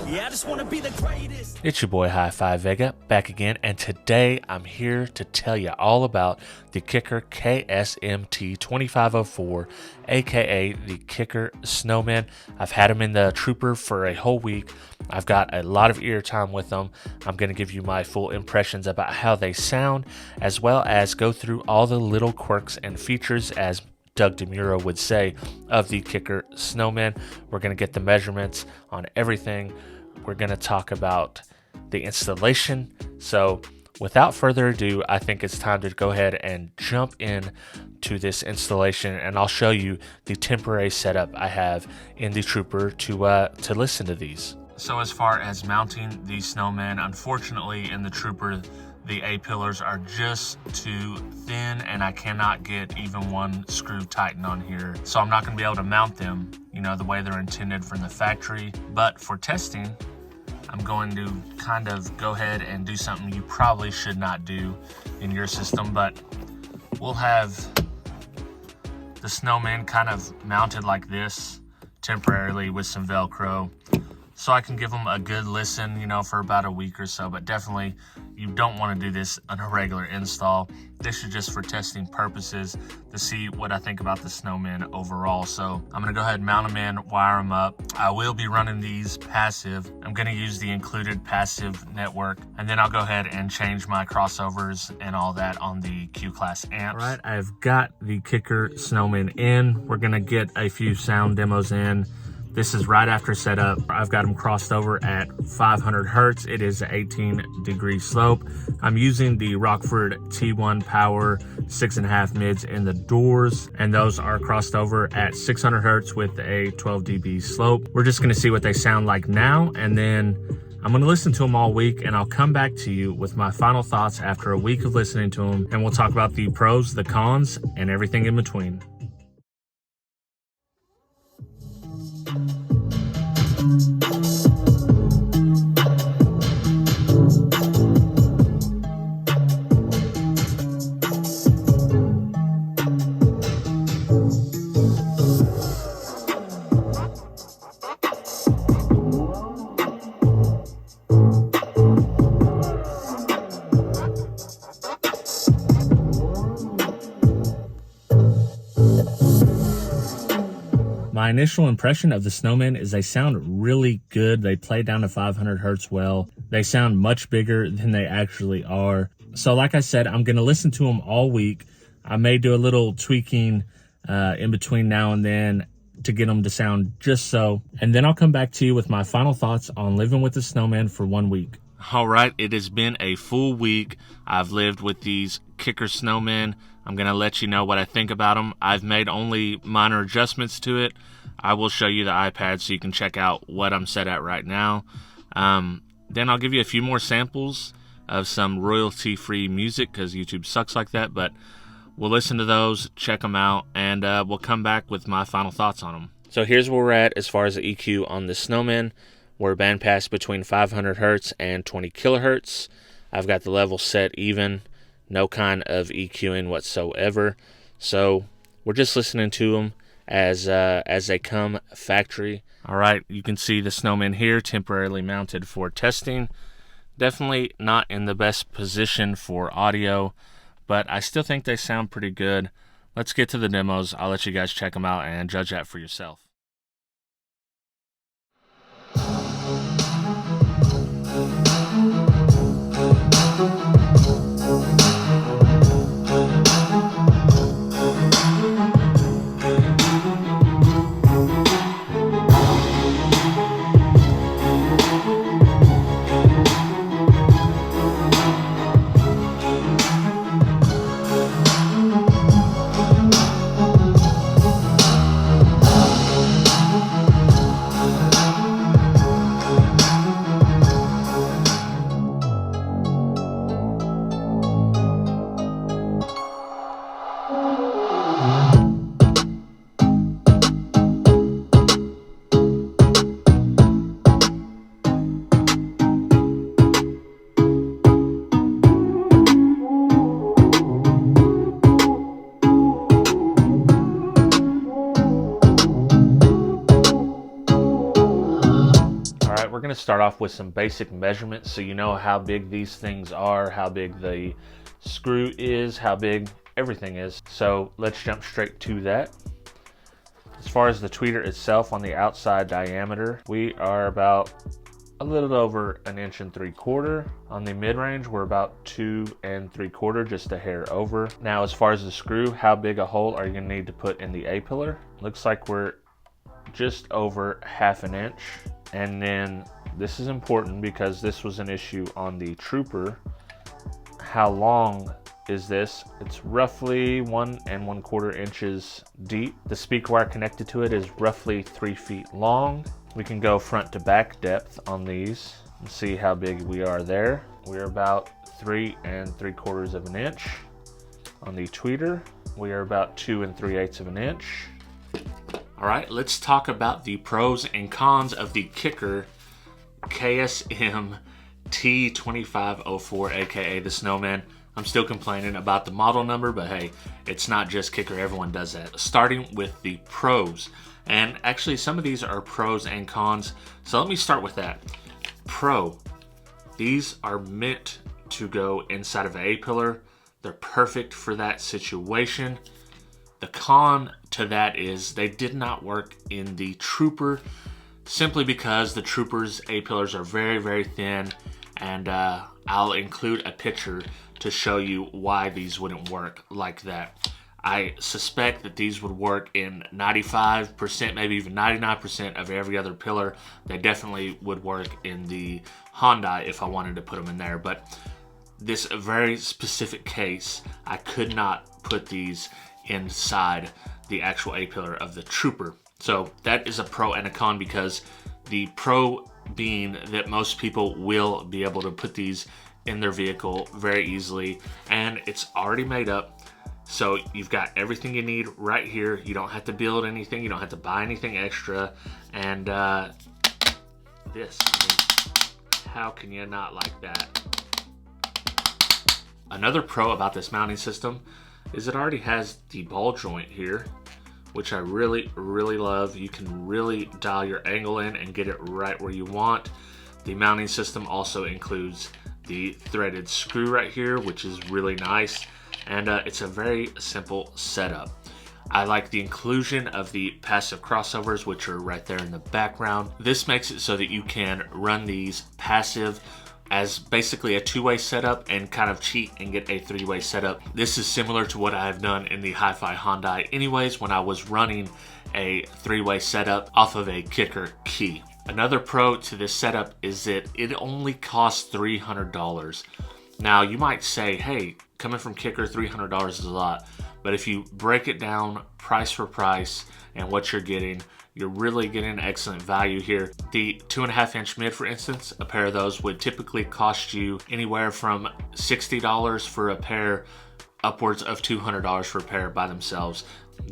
Yeah, I just want to be the greatest. It's your boy Hi-Fi Vega back again, and today I'm here to tell you all about the Kicker KSMT2504, aka the Kicker Snowman. I've had them in the Trooper for a whole week. I've got a lot of ear time with them. I'm going to give you my full impressions about how they sound, as well as go through all the little quirks and features, as Doug DeMuro would say, of the Kicker Snowman. We're going to get the measurements on everything. We're going to talk about the installation. So without further ado, I think it's time to go ahead and jump in to this installation, and I'll show you the temporary setup I have in the Trooper to listen to these. So as far as mounting the Snowman, unfortunately in the Trooper, the A-pillars are just too thin and I cannot get even one screw tightened on here. So I'm not gonna be able to mount them, you know, the way they're intended from the factory. But for testing, I'm going to kind of go ahead and do something you probably should not do in your system, but we'll have the Snowman kind of mounted like this temporarily with some Velcro, so I can give them a good listen, you know, for about a week or so. But definitely you don't want to do this on a regular install. This is just for testing purposes to see what I think about the Snowman overall. So I'm gonna go ahead and mount them in, wire them up. I will be running these passive. I'm gonna use the included passive network, and then I'll go ahead and change my crossovers and all that on the Q-Class amps. All right, I've got the Kicker Snowman in. We're gonna get a few sound demos in. This is right after setup. I've got them crossed over at 500 Hertz. It is an 18-degree slope. I'm using the Rockford T1 Power 6.5 mids in the doors, and those are crossed over at 600 Hertz with a 12 dB slope. We're just gonna see what they sound like now, and then I'm gonna listen to them all week, and I'll come back to you with my final thoughts after a week of listening to them, and we'll talk about the pros, the cons, and everything in between. My initial impression of the Snowman is they sound really good. They play down to 500 Hertz well. They sound much bigger than they actually are. So like I said, I'm going to listen to them all week. I may do a little tweaking in between now and then to get them to sound just so. And then I'll come back to you with my final thoughts on living with the Snowman for 1 week. All right, it has been a full week. I've lived with these Kicker Snowmen. I'm going to let you know what I think about them. I've made only minor adjustments to it. I will show you the iPad so you can check out what I'm set at right now. Then I'll give you a few more samples of some royalty-free music, because YouTube sucks like that. But we'll listen to those, check them out, and we'll come back with my final thoughts on them. So here's where we're at as far as the EQ on the Snowman. We're bandpass between 500 Hertz and 20 kilohertz. I've got the level set even, no kind of EQing whatsoever. So we're just listening to them as they come factory. All right, you can see the Snowman here, temporarily mounted for testing. Definitely not in the best position for audio, but I still think they sound pretty good. Let's get to the demos. I'll let you guys check them out and judge that for yourself. we're gonna start off with some basic measurements so you know how big these things are, how big the screw is, how big everything is. So let's jump straight to that. As far as the tweeter itself, on the outside diameter, we are about a little over 1.75 inches. On the mid-range, we're about 2 3/4, just a hair over. Now, as far as the screw, how big a hole are you gonna need to put in the A-pillar? Looks like we're just over 1/2 inch. And then this is important because this was an issue on the Trooper. How long is this? It's roughly 1 1/4 inches deep. The speaker wire connected to it is roughly 3 feet long. We can go front to back depth on these and see how big we are there. We're about 3 3/4 inches. On the tweeter, we are about 2 3/8 inches. All right, let's talk about the pros and cons of the Kicker KSMT2504, aka the Snowman. I'm still complaining about the model number, but hey, it's not just Kicker, everyone does that. Starting with the pros, and actually some of these are pros and cons, so let me start with that. Pro, these are meant to go inside of an A-pillar. They're perfect for that situation. The con to that is they did not work in the Trooper, simply because the Trooper's A-pillars are very, very thin, and I'll include a picture to show you why these wouldn't work like that. I suspect that these would work in 95%, maybe even 99% of every other pillar. They definitely would work in the Hyundai if I wanted to put them in there, but this very specific case, I could not put these inside the actual A-pillar of the Trooper. So that is a pro and a con, because the pro being that most people will be able to put these in their vehicle very easily, and it's already made up. So you've got everything you need right here. You don't have to build anything. You don't have to buy anything extra. And this, I mean, how can you not like that? Another pro about this mounting system is it already has the ball joint here, which I really, really love. You can really dial your angle in and get it right where you want. The mounting system also includes the threaded screw right here, which is really nice. And it's a very simple setup. I like the inclusion of the passive crossovers, which are right there in the background. This makes it so that you can run these passive as basically a two-way setup and kind of cheat and get a three-way setup. This is similar to what I've done in the Hi-Fi Hyundai anyways, when I was running a three-way setup off of a Kicker key. Another pro to this setup is that it only costs $300. Now you might say, hey, coming from Kicker, $300 is a lot. But if you break it down price for price and what you're getting, you're really getting excellent value here. The 2.5 inch mid, for instance, a pair of those would typically cost you anywhere from $60 for a pair, upwards of $200 for a pair by themselves.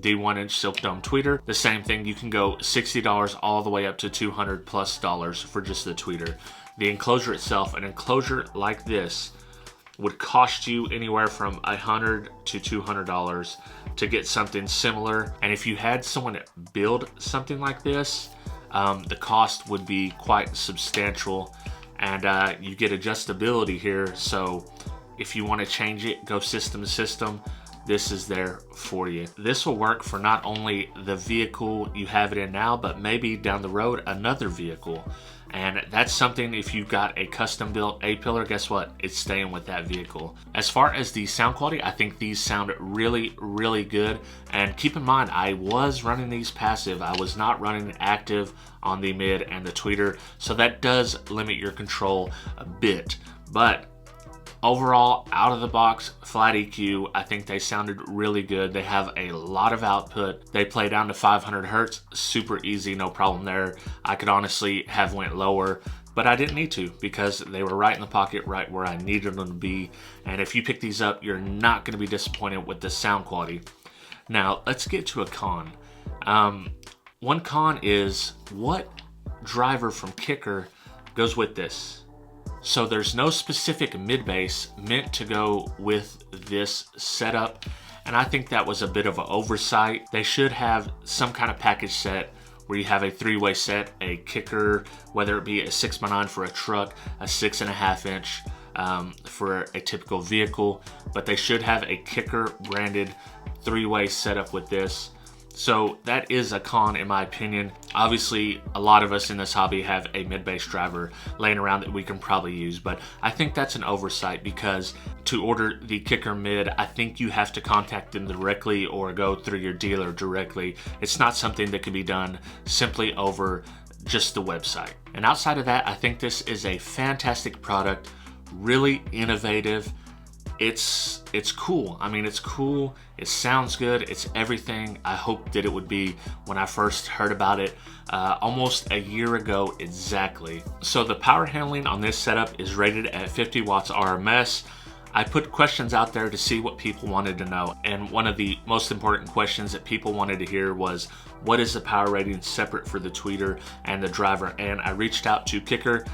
The 1 inch silk dome tweeter, the same thing. You can go $60 all the way up to $200+ for just the tweeter. The enclosure itself, an enclosure like this, would cost you anywhere from $100 to $200 to get something similar. And if you had someone build something like this, the cost would be quite substantial. And you get adjustability here, so if you want to change it, go system to system, this is there for you. This will work for not only the vehicle you have it in now, but maybe down the road another vehicle. And that's something, if you've got a custom built A-pillar, guess what? It's staying with that vehicle. As far as the sound quality, I think these sound really, really good. And keep in mind, I was running these passive. I was not running active on the mid and the tweeter. So that does limit your control a bit. But overall, out of the box, flat EQ, I think they sounded really good. They have a lot of output. They play down to 500 Hertz, super easy, no problem there. I could honestly have went lower, but I didn't need to because they were right in the pocket, right where I needed them to be. And if you pick these up, you're not gonna be disappointed with the sound quality. Now, let's get to a con. One con is, what driver from Kicker goes with this? So there's no specific mid bass meant to go with this setup, and I think that was a bit of an oversight. They should have some kind of package set where you have a 3-way set, a kicker, whether it be a 6x9 for a truck, a 6.5 inch for a typical vehicle, but they should have a kicker branded 3-way setup with this. So that is a con in my opinion. Obviously, a lot of us in this hobby have a mid-bass driver laying around that we can probably use, but I think that's an oversight because to order the kicker mid, I think you have to contact them directly or go through your dealer directly. It's not something that can be done simply over just the website. And outside of that, I think this is a fantastic product, really innovative. It's cool. I mean, it's cool. It sounds good. It's everything I hoped that it would be when I first heard about it almost a year ago exactly. So the power handling on this setup is rated at 50 watts RMS. I put questions out there to see what people wanted to know, and one of the most important questions that people wanted to hear was, what is the power rating separate for the tweeter and the driver? And I reached out to Kicker.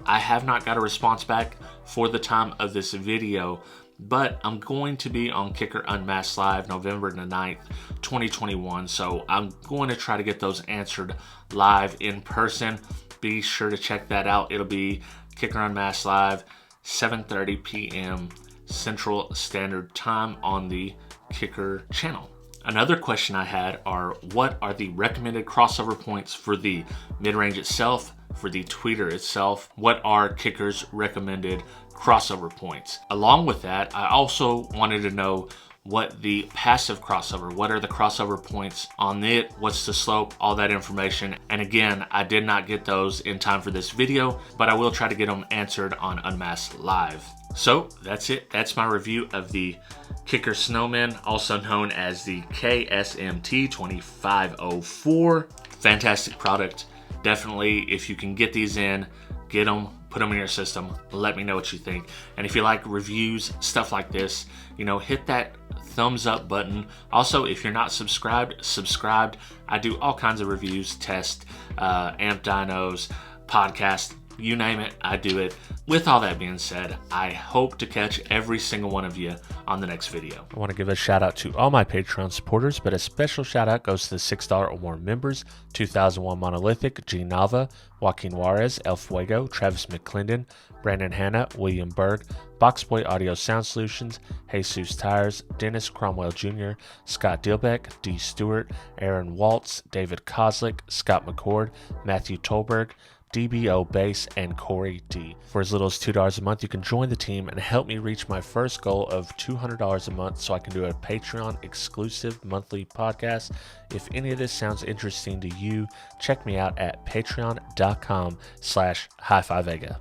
I have not got a response back for the time of this video, but I'm going to be on Kicker Unmasked Live November the 9th, 2021. So I'm going to try to get those answered live in person. Be sure to check that out. It'll be Kicker Unmasked Live, 7:30 p.m. Central Standard Time on the Kicker channel. Another question I had are, what are the recommended crossover points for the mid-range itself, for the tweeter itself? What are Kicker's recommended crossover points? Along with that, I also wanted to know what the passive crossover, what are the crossover points on it, what's the slope, all that information. And again, I did not get those in time for this video, but I will try to get them answered on Unmasked Live. So that's it. That's my review of the Kicker Snowman, also known as the KSMT2504. Fantastic product. Definitely, if you can get these in, get them, put them in your system. Let me know what you think. And if you like reviews, stuff like this, you know, hit that thumbs up button. Also, if you're not subscribed. I do all kinds of reviews, test, amp dynos, podcast, you name it, I do it. With all that being said, I hope to catch every single one of you on the next video. I want to give a shout out to all my Patreon supporters, but a special shout out goes to the $6 or more members: 2001 Monolithic, G Nava, Joaquin Juarez, El Fuego, Travis McClendon, Brandon Hanna, William Berg, Boxboy Audio Sound Solutions, Jesus Tires, Dennis Cromwell Jr., Scott Dilbeck, D. Stewart, Aaron Waltz, David Kozlik, Scott McCord, Matthew Tolberg, DBO Bass, and Corey D. For as little as $2 a month, you can join the team and help me reach my first goal of $200 a month so I can do a Patreon exclusive monthly podcast. If any of this sounds interesting to you, check me out at patreon.com/hi-fi Vega.